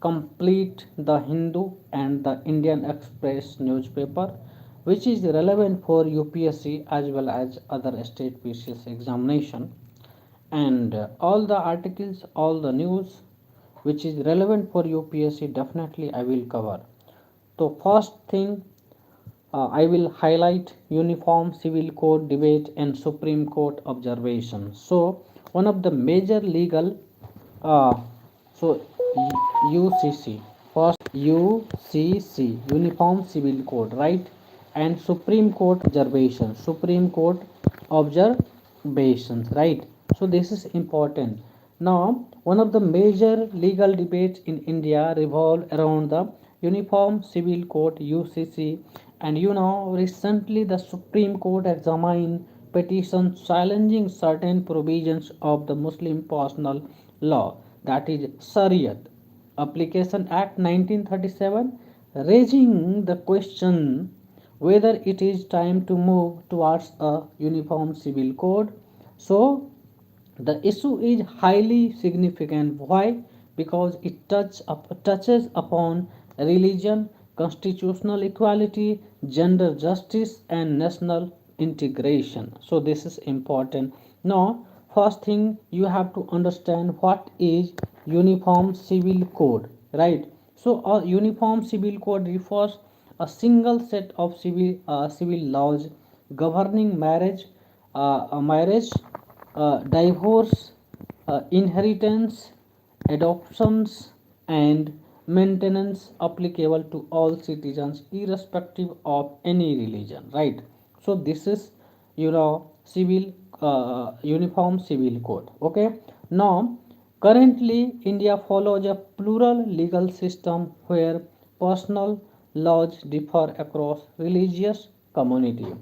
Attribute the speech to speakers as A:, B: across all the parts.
A: complete the Hindu and the Indian Express newspaper, which is relevant for UPSC as well as other state PCS examination. And all the articles, all the news which is relevant for UPSC, definitely I will cover. So first thing, I will highlight Uniform Civil Code debate and Supreme Court observation. So one of the major legal, uh, so UCC, first UCC, Uniform Civil Code, right? And Supreme Court observation, Supreme Court observations, right? So this is important. Now, one of the major legal debates in India revolve around the Uniform Civil Code UCC, and recently the Supreme Court examined petitions challenging certain provisions of the Muslim personal law, that is Shariat Application Act 1937, raising the question whether it is time to move towards a uniform civil code. So the issue is highly significant. Why? Because it touches upon religion, constitutional equality, gender justice, and national integration. So this is important. Now, first thing you have to understand what is Uniform Civil Code, right? So a Uniform Civil Code refers a single set of civil laws governing marriage, divorce, inheritance, adoptions, and maintenance applicable to all citizens irrespective of any religion, right? So this is civil uniform civil code. Okay, now currently India follows a plural legal system where personal laws differ across religious community.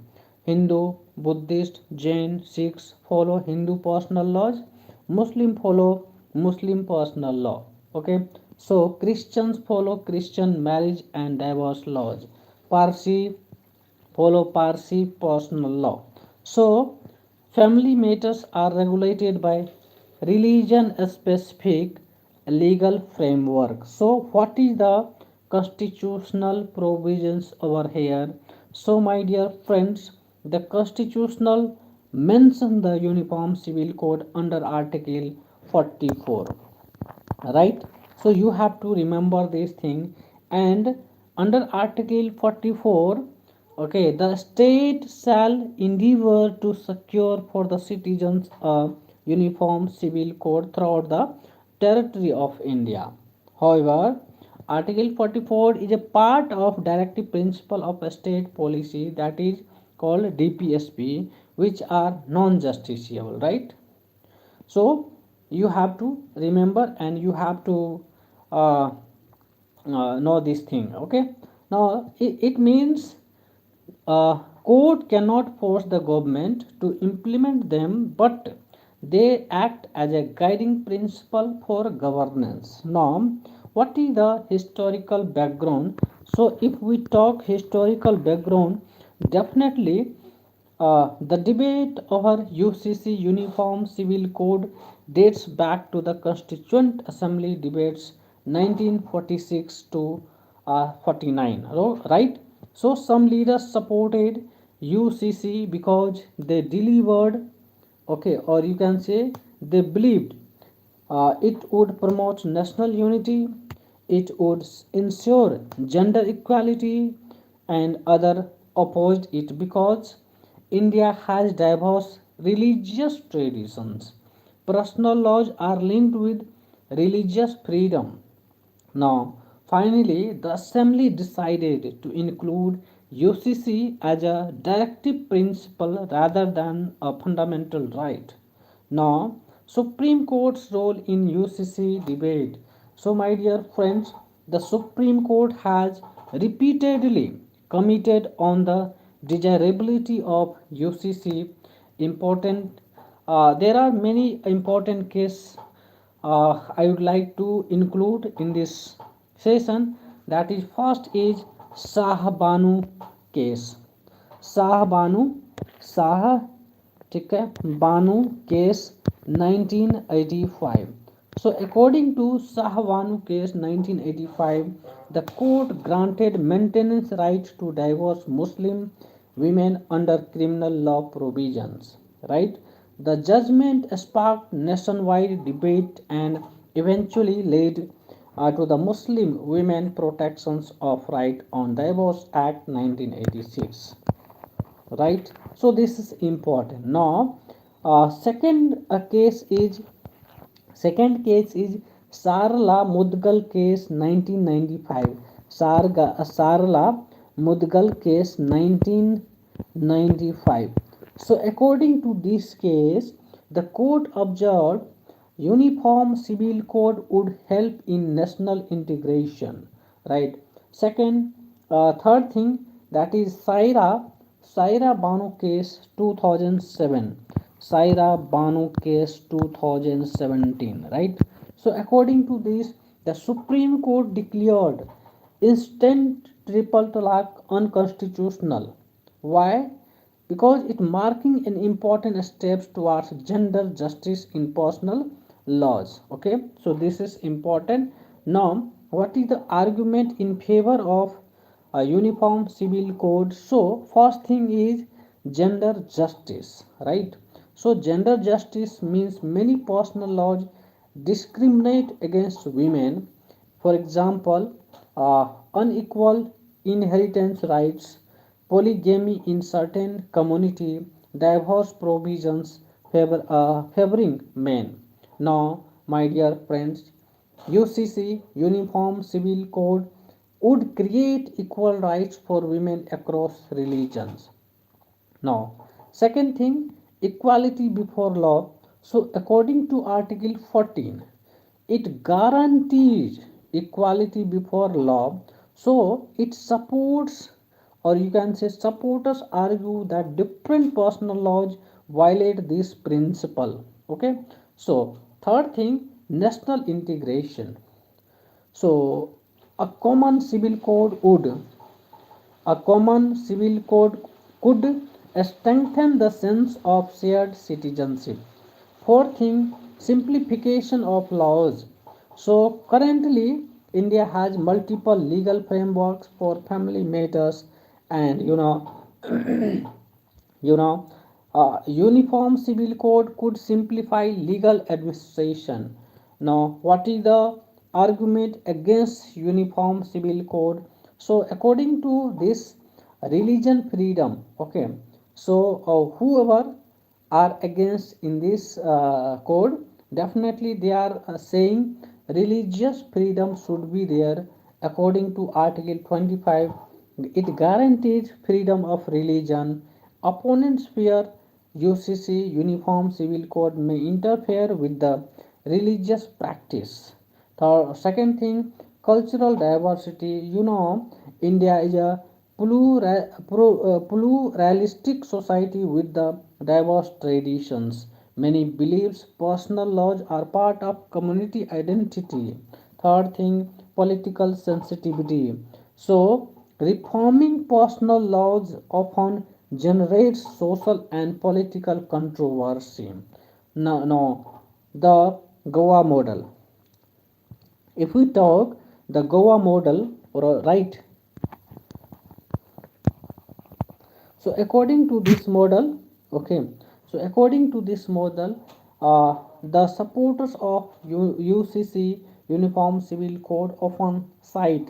A: Hindu, Buddhist, Jain, Sikhs follow Hindu personal laws. Muslim follow Muslim personal law. Okay, so Christians follow Christian marriage and divorce laws. Parsi follow Parsi personal law. So family matters are regulated by religion specific legal framework. So what is the constitutional provisions over here? So my dear friends, the constitutional mention the Uniform Civil Code under Article 44, right? So you have to remember this thing. And under Article 44, okay, the state shall endeavor to secure for the citizens a uniform civil code throughout the territory of India. However, Article 44 is a part of directive principle of state policy, that is called DPSP, which are non-justiciable, right? So you have to remember and you have to uh, know this thing. Okay, now it means court cannot force the government to implement them, but they act as a guiding principle for governance. Now, what is the historical background? So if we talk historical background, definitely the debate over UCC Uniform Civil Code dates back to the Constituent Assembly debates 1946 to 49, right? So some leaders supported UCC because they delivered, okay, or you can say they believed it would promote national unity, it would ensure gender equality, and other opposed it because India has diverse religious traditions. Personal laws are linked with religious freedom. Now, finally, the Assembly decided to include UCC as a directive principle rather than a fundamental right. Now, Supreme Court's role in UCC debate. So, my dear friends, the Supreme Court has repeatedly committed on the desirability of UCC. Important. There are many important cases I would like to include in this session. That is, first is Shah Banu case. Shah Banu, Shah, ठीक है, बानू case 1985. So, according to Sahwanu case 1985, the court granted maintenance rights to divorced Muslim women under criminal law provisions. Right? The judgment sparked nationwide debate and eventually led to the Muslim Women Protections of Right on Divorce Act 1986. Right? So this is important. Now, second case is Sarla Mudgal case 1995. Sarla Mudgal case 1995. So according to this case, the court observed uniform civil code would help in national integration. Right. Second, third thing, that is Saira Banu case 2007. Saira Banu case 2017. Right. So according to this, the Supreme Court declared instant triple talaq unconstitutional. Why? Because it marking an important steps towards gender justice in personal laws. Okay, so this is important. Now, what is the argument in favor of a uniform civil code? So first thing is gender justice, right? So gender justice means many personal laws discriminate against women. For example, unequal inheritance rights, polygamy in certain community, divorce provisions favoring men. Now, my dear friends, UCC Uniform Civil Code would create equal rights for women across religions. Now, second thing, equality before law. So, according to Article 14, it guarantees equality before law. So, it supports, or you can say, supporters argue that different personal laws violate this principle. Okay. So, third thing, national integration. So, a common civil code would a common civil code could strengthen the sense of shared citizenship. Fourth thing, simplification of laws. So currently, India has multiple legal frameworks for family matters, and you know, uniform civil code could simplify legal administration. Now, what is the argument against uniform civil code? So, according to this, religion freedom. Okay, so whoever are against in this code, definitely they are saying religious freedom should be there. According to Article 25, it guarantees freedom of religion. Opponents fear UCC Uniform Civil Code may interfere with the religious practice. Second thing, cultural diversity. India is a pluralistic society with the diverse traditions. Many beliefs, personal laws are part of community identity. Third thing, political sensitivity. So, reforming personal laws often generates social and political controversy. No, the Goa model. If we talk the Goa model, right? So according to this model, okay. So according to this model, the supporters of UCC Uniform Civil Code often cite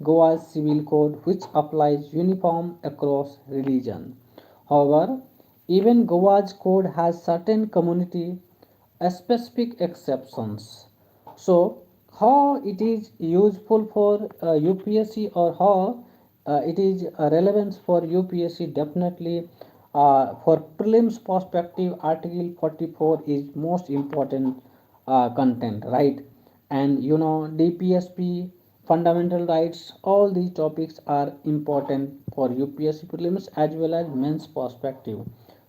A: Goa's Civil Code, which applies uniform across religion. However, even Goa's code has certain community specific exceptions. So, how it is useful for UPSC, or how it is relevant for UPSC? Definitely, for prelims perspective, Article 44 is most important content, right? And DPSP, fundamental rights, all these topics are important for UPSC prelims as well as men's perspective.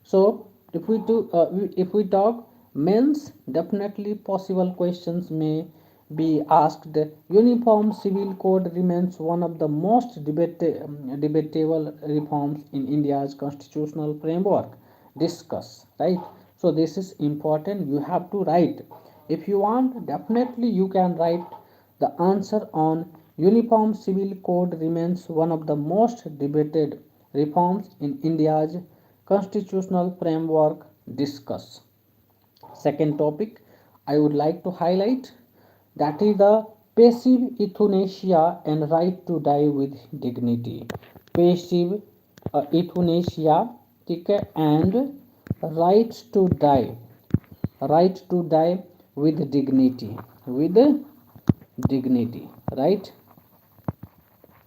A: So if we talk men's, definitely possible questions may be asked. Uniform civil code remains one of the most debatable reforms in India's constitutional framework. Discuss, right? So this is important. You have to write. If you want, definitely you can write the answer on uniform civil code remains one of the most debated reforms in India's constitutional framework. Discuss. Second topic I would like to highlight, that is the passive euthanasia and right to die with dignity. Passive euthanasia, ठीक and right to die, right to die with dignity, with dignity, right?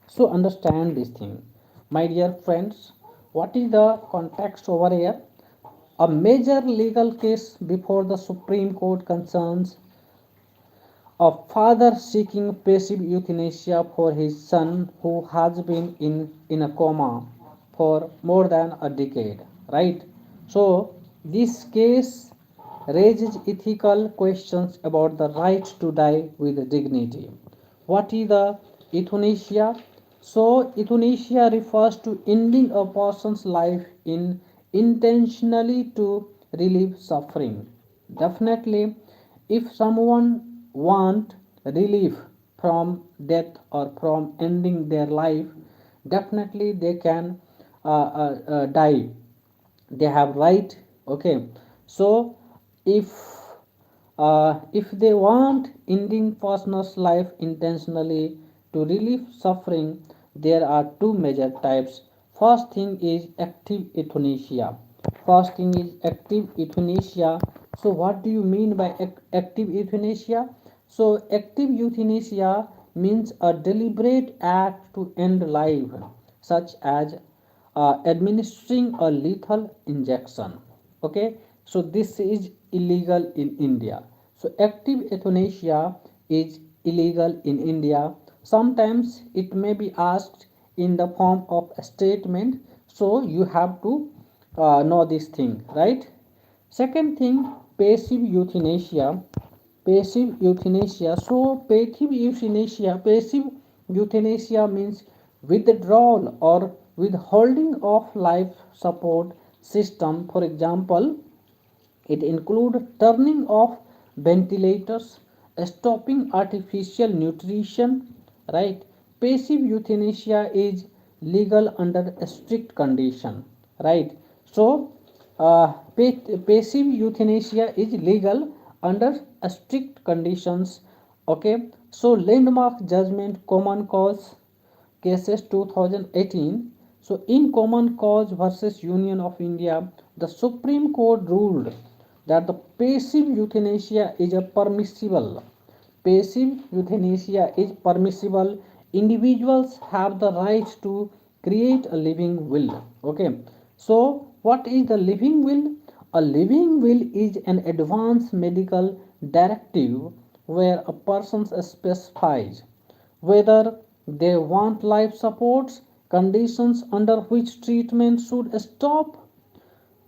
A: So understand this thing, my dear friends. What is the context over here? A major legal case before the Supreme Court concerns a father seeking passive euthanasia for his son who has been in a coma for more than a decade, right? So, this case raises ethical questions about the right to die with dignity. What is the euthanasia? So, euthanasia refers to ending a person's life in intentionally to relieve suffering. Definitely, if someone want relief from death or from ending their life, definitely they can die, they have right. Okay, so if if they want ending person's life intentionally to relieve suffering, there are two major types. First thing is active euthanasia. First thing is active euthanasia. So what do you mean by active euthanasia? So active euthanasia means a deliberate act to end life, such as administering a lethal injection. Okay, so this is illegal in India. So active euthanasia is illegal in India. Sometimes it may be asked in the form of a statement, so you have to know this thing, right? Second thing, passive euthanasia. Passive euthanasia. So passive euthanasia means withdrawal or withholding of life support system. For example, it includes turning off ventilators, stopping artificial nutrition, right? Passive euthanasia is legal under a strict condition, right? So, passive euthanasia is legal under a strict conditions. Okay, so landmark judgment, common cause cases 2018. So in common cause versus Union of India, the Supreme Court ruled that the passive euthanasia is a permissible. Passive euthanasia is permissible. Individuals have the right to create a living will. Okay. So what is the living will? A living will is an advanced medical directive where a person specifies whether they want life supports, conditions under which treatment should stop.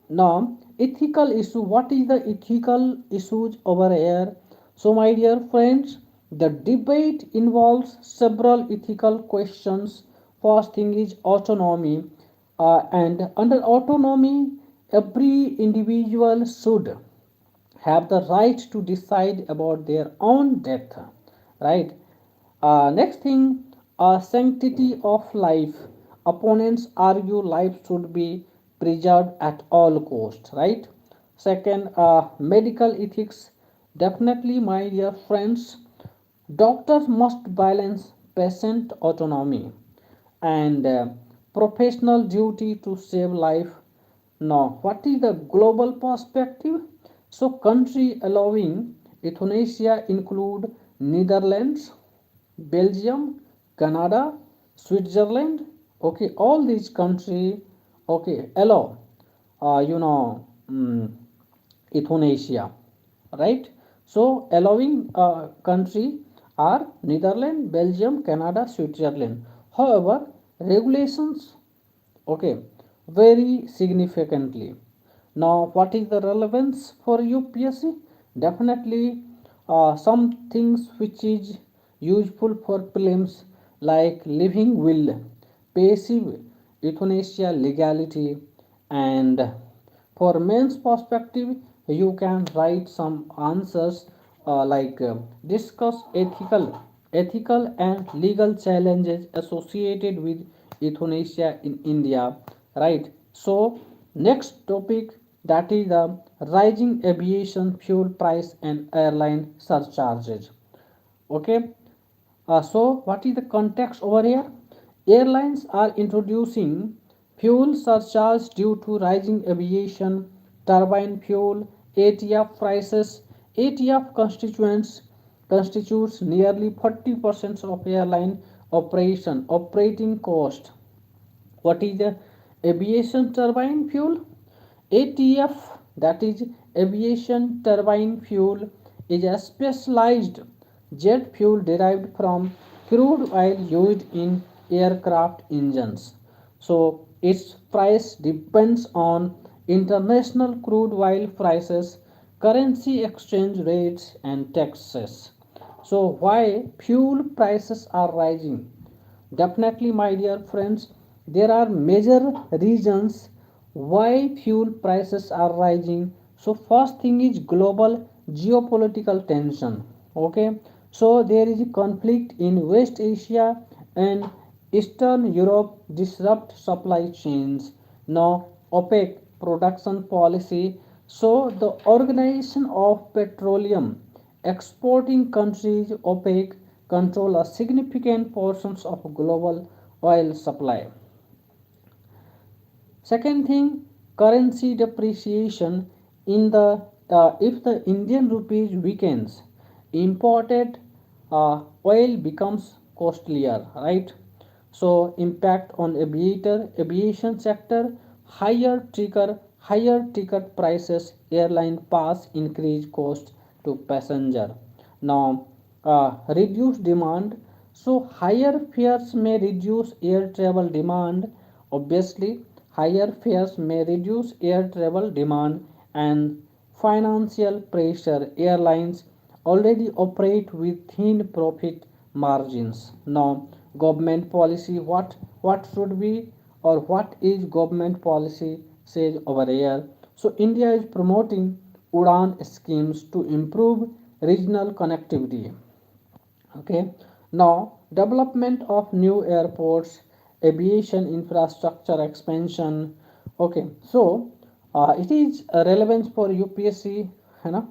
A: Now, ethical issue. What is the ethical issues over here? So, my dear friends, the debate involves several ethical questions. First thing is autonomy, and under autonomy, every individual should have the right to decide about their own death, right? Next thing, sanctity of life. Opponents argue life should be preserved at all costs, right? Second, medical ethics. Definitely, my dear friends, doctors must balance patient autonomy and professional duty to save life. Now, what is the global perspective? So, country allowing euthanasia include Netherlands, Belgium, Canada, Switzerland. Okay, all these country, okay, allow euthanasia, right? So allowing country are Netherlands, Belgium, Canada, Switzerland. However, regulations, okay, vary significantly. Now, what is the relevance for UPSC? Definitely, some things which is useful for prelims like living will, passive euthanasia legality, and for mains perspective, you can write some answers discuss ethical and legal challenges associated with euthanasia in India, right? So next topic, that is the rising aviation fuel price and airline surcharges. Okay, so, what is the context over here? Airlines are introducing fuel surcharge due to rising aviation, turbine fuel, ATF prices. ATF constitutes nearly 40% of airline operating cost. What is the aviation turbine fuel? ATF, that is aviation turbine fuel, is a specialized jet fuel derived from crude oil used in aircraft engines. So its price depends on international crude oil prices, currency exchange rates and taxes. So why fuel prices are rising? Definitely, my dear friends, there are major reasons why fuel prices are rising. So, first thing is global geopolitical tension. Okay, so there is a conflict in West Asia and Eastern Europe disrupt supply chains. Now, OPEC production policy. So, the Organization of Petroleum exporting countries, OPEC, control a significant portions of global oil supply. Second thing, currency depreciation. In the if the Indian rupees weakens, imported oil becomes costlier, right? So impact on aviation sector, higher ticket prices, airline pass increase cost to passenger. Now reduce demand. So higher fares may reduce air travel demand. Obviously, higher fares may reduce air travel demand and financial pressure. Airlines already operate with thin profit margins. Now, government policy, what should be or what is government policy says over here. So India is promoting Udan schemes to improve regional connectivity. Okay, now development of new airports, aviation infrastructure expansion. Okay, so it is a relevance for UPSC, है ना?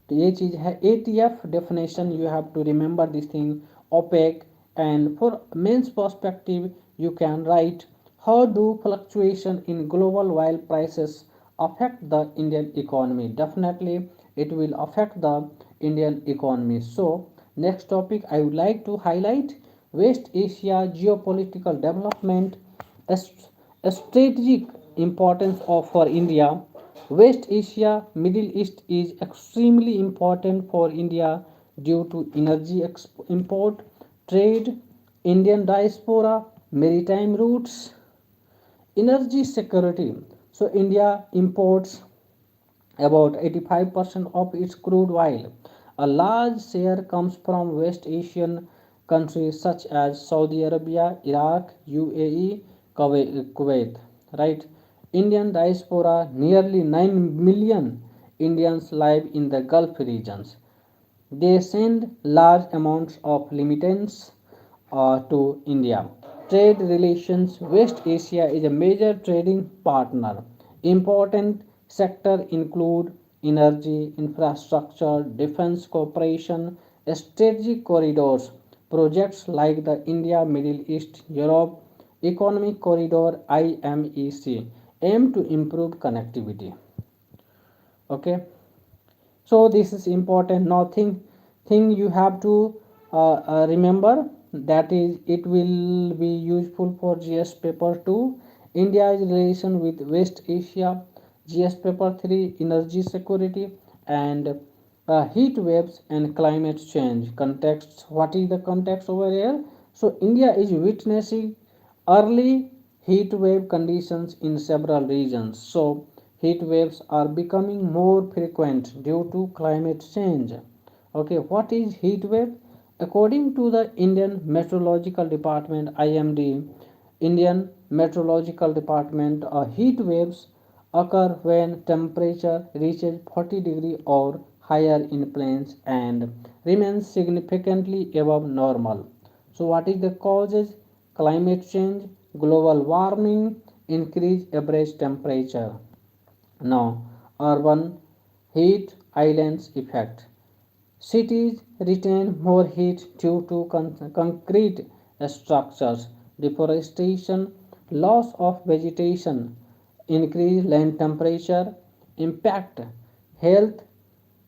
A: तो ये चीज़ है ATF definition, you have to remember this thing. OPEC, and for mains perspective you can write, how do fluctuation in global oil prices affect the Indian economy? Definitely it will affect the Indian economy. So next topic I would like to highlight West Asia geopolitical development, a strategic importance of for India. West Asia, Middle East is extremely important for India due to energy import, trade, Indian diaspora, maritime routes, energy security. So India imports about 85% of its crude oil. A large share comes from West Asian countries such as Saudi Arabia, Iraq, UAE, Kuwait. Right? Indian diaspora, nearly 9 million Indians live in the Gulf regions. They send large amounts of remittance to India. Trade relations. West Asia is a major trading partner. Important sectors include energy, infrastructure, defense cooperation, strategic corridors. Projects like the India Middle East Europe Economic Corridor IMEC aim to improve connectivity. Okay, so this is important. Now thing you have to remember, that is it will be useful for GS paper 2, India's relation with West Asia. GS paper 3, energy security and heat waves and climate change. Context, what is the context over here? So India is witnessing early heat wave conditions in several regions. So heat waves are becoming more frequent due to climate change. Okay, what is heat wave? According to the Indian Meteorological Department, IMD, Indian Meteorological Department, heat waves occur when temperature reaches 40 degree or higher in plains and remains significantly above normal. So, what is the causes? Climate change, global warming, increased average temperature. Now, urban heat islands effect. Cities retain more heat due to concrete structures, deforestation, loss of vegetation, increased land temperature, impact health.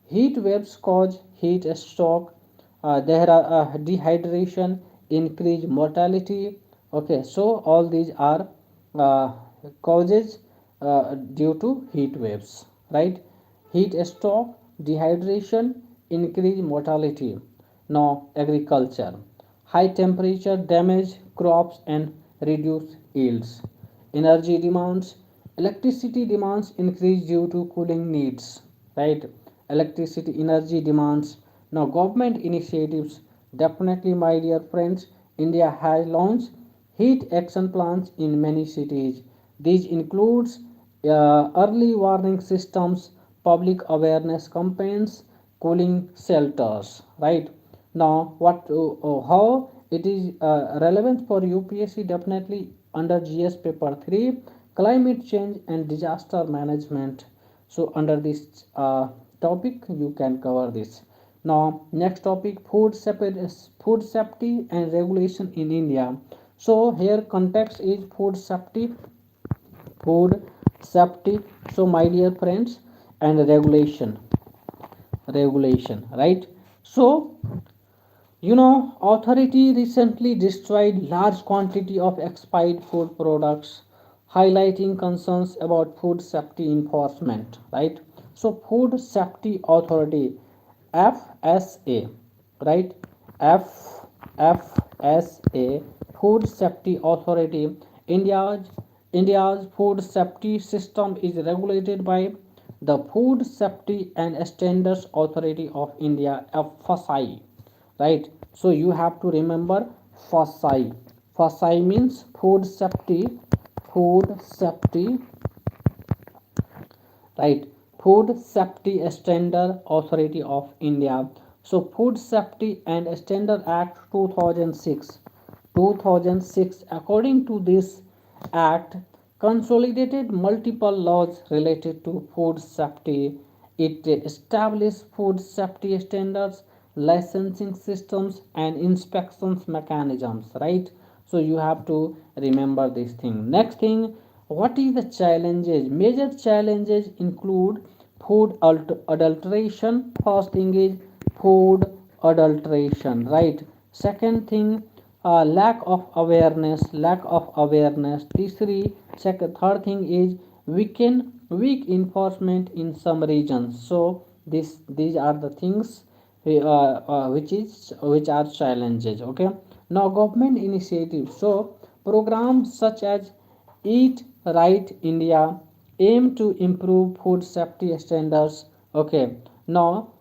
A: Heat waves cause heat stroke. There are dehydration, increased mortality. Okay, so all these are uh, causes due to heat waves, right? Heat stroke, dehydration, increased mortality. Now, agriculture. High temperature damage crops and reduce yields. Energy demands. Electricity demands increase due to cooling needs, right? Electricity energy demands. Now, government initiatives. Definitely, my dear friends, India has launched heat action plans in many cities. These includes early warning systems, public awareness campaigns, cooling shelters, right? Now, how it is relevant for UPSC? Definitely under GS paper 3, climate change and disaster management. So under this topic you can cover this. Now next topic, food safety and regulation in India. So here context is food safety. So my dear friends, and regulation, right? So authority recently destroyed large quantity of expired food products, highlighting concerns about food safety enforcement, right? So, Food Safety Authority, FSA, right? FSA, Food Safety Authority, India's India's food safety system is regulated by the Food Safety and Standards Authority of India, FSI, right? So you have to remember FSI. FSI means food safety, right? Food Safety Standard Authority of India. So Food Safety and Standard Act 2006, according to this act, consolidated multiple laws related to food safety. It established food safety standards, licensing systems and inspections mechanisms, right? So you have to remember this thing. Next thing, what is the challenges? Major challenges include food adulteration. First thing is food adulteration, right? Second thing, lack of awareness. Third thing is weak enforcement in some regions. So these are the things which are challenges. Okay, now government initiatives. So programs such as Eat Right India aim to improve food safety standards. Okay, now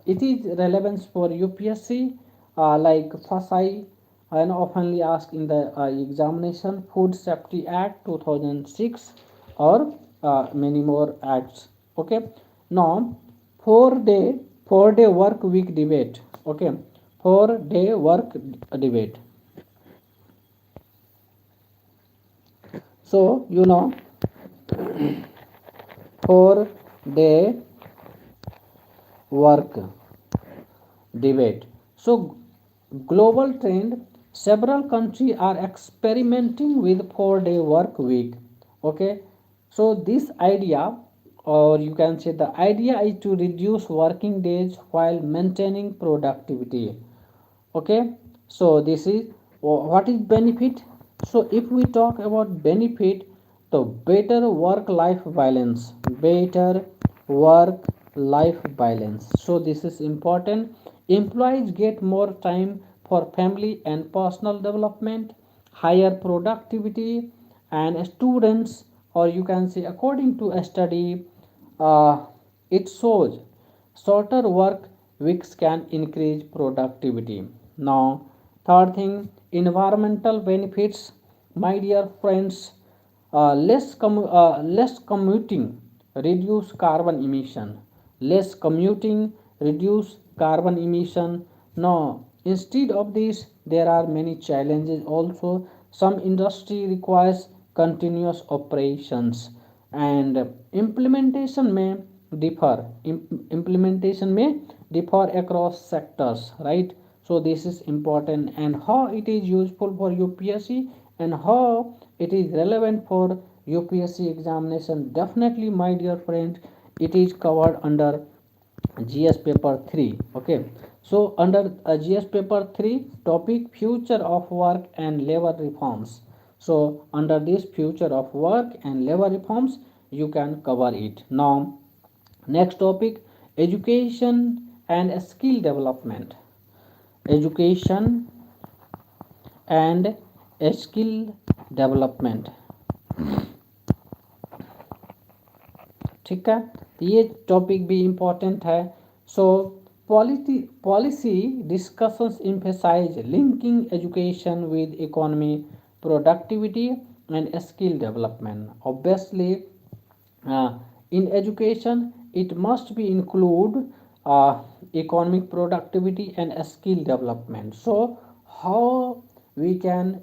A: it is relevance for UPSC, like FSI and oftenly asked in the examination, Food Safety Act 2006, or many more acts. Okay, now 4 day work week debate. Okay, 4 day work debate. So 4 day work debate. So global trend, several countries are experimenting with 4 day work week. Okay, so this idea, or you can say the idea, is to reduce working days while maintaining productivity. Okay, so this is what is benefit. So if we talk about benefit, the better work life balance. So this is important. Employees get more time for family and personal development, higher productivity. And students, or you can say according to a study, uh, it shows shorter work weeks can increase productivity. Now, third thing, environmental benefits. My dear friends, less commuting, reduce carbon emission. less commuting, reduce carbon emission. Now, instead of this, there are many challenges also. Some industry requires continuous operations, and implementation may differ across sectors, right? So this is important, and how it is useful for UPSC and how it is relevant for UPSC examination. Definitely, my dear friend, it is covered under GS paper 3. Okay, so under GS paper 3 topic future of work and labor reforms. So under this future of work and labor reforms, you can cover it. Now, next topic, education and skill development. Education and skill development. ठीक है, ये topic भी important है. So policy discussions emphasize linking education with economy, productivity and skill development. Obviously, in education it must be include economic productivity and skill development. So how we can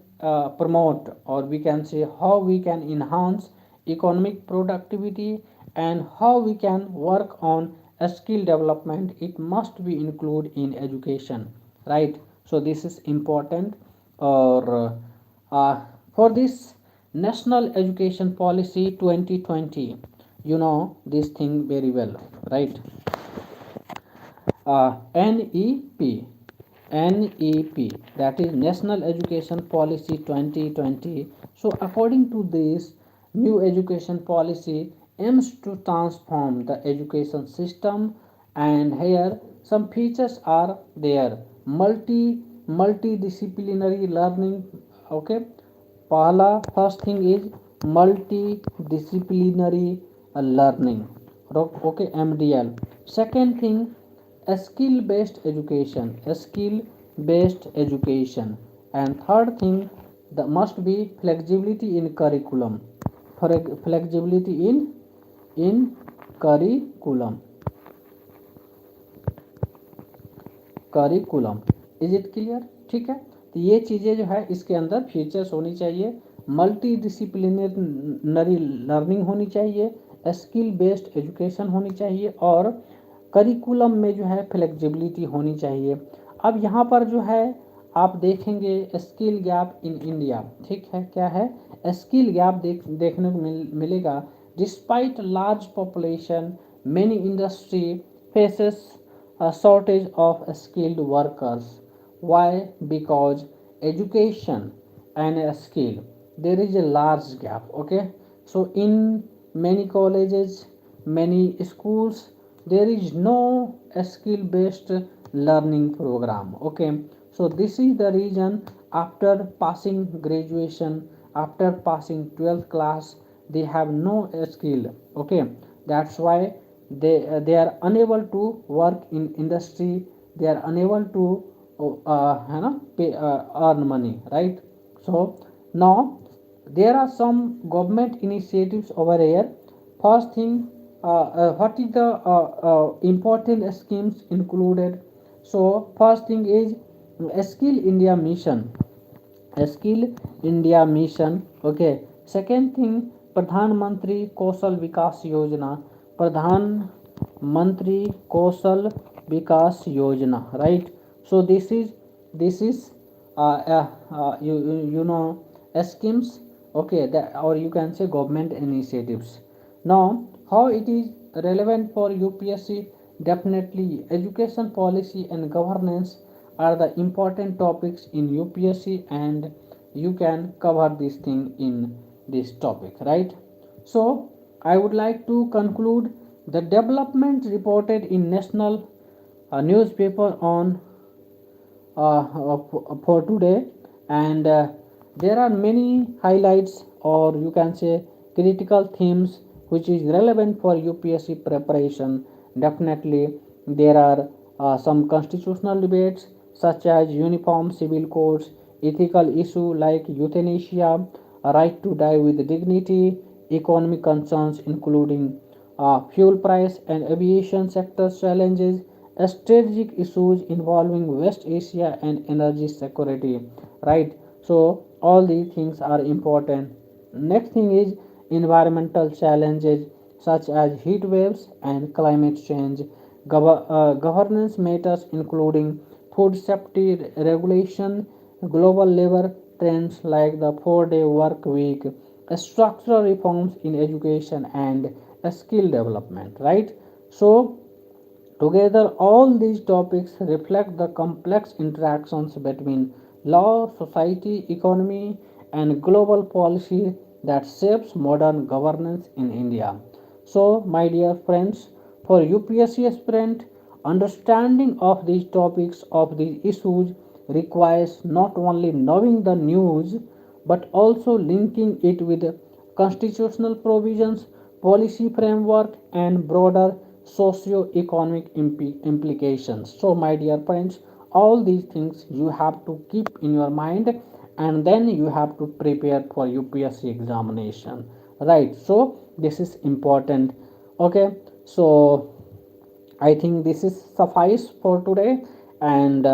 A: promote, or we can say how we can enhance economic productivity and how we can work on a skill development, it must be included in education, right? So this is important. Or for this national education policy 2020, you know this thing very well, right? NEP, NEP, that is National Education Policy 2020. So according to this, new education policy aims to transform the education system, and here some features are there. Multidisciplinary learning. Okay, पहला first thing is multidisciplinary learning. Okay, MDL. Second thing, a skill based education. And third thing, the must be flexibility in curriculum. Flexibility in curriculum. Is it clear? ठीक है, तो ये चीज़ें जो है इसके अंदर फीचर्स होनी चाहिए. मल्टी डिसिप्लिनरी लर्निंग होनी चाहिए, स्किल बेस्ड एजुकेशन होनी चाहिए, और करिकुलम में जो है फ्लेक्सिबिलिटी होनी चाहिए. अब यहाँ पर जो है आप देखेंगे स्किल गैप इन इंडिया. ठीक है, क्या है? स्किल गैप देखने को मिलेगा. Despite large population, many industry faces a shortage of skilled workers. Why? Because education and a skill, there is a large gap. Okay, so in many colleges, many schools, there is no skill based learning program. Okay, so this is the reason after passing graduation, after passing 12th class, they have no skill. Okay, that's why they are unable to work in industry, they are unable to pay, earn money, right? So now there are some government initiatives over here. First thing, what is the important schemes included? So first thing is skill india mission. Okay, second thing, प्रधानमंत्री कौशल विकास योजना. प्रधानमंत्री कौशल विकास योजना, right? So this is you know schemes. Okay, that, or you can say government initiatives. Now how it is relevant for UPSC? Definitely education policy and governance are the important topics in UPSC, and you can cover this thing in this topic, right? So I would like to conclude the development reported in national newspaper on for today, and there are many highlights, or you can say critical themes which is relevant for UPSC preparation. Definitely there are some constitutional debates such as uniform civil codes, ethical issue like euthanasia, right to die with dignity, economic concerns including fuel price and aviation sector challenges, strategic issues involving West Asia and energy security, right? So all these things are important. Next thing is environmental challenges such as heat waves and climate change, governance matters including food safety regulation, global labor trends like the 4-day work week, structural reforms in education and skill development, right? So together, all these topics reflect the complex interactions between law, society, economy, and global policy that shapes modern governance in India. So, my dear friends, for UPSC aspirant, understanding of these topics of these issues requires not only knowing the news but also linking it with constitutional provisions, policy framework, and broader socio-economic implications. So, my dear friends, all these things you have to keep in your mind, and then you have to prepare for UPSC examination. Right. So, this is important. Okay. So, I think this is suffice for today, and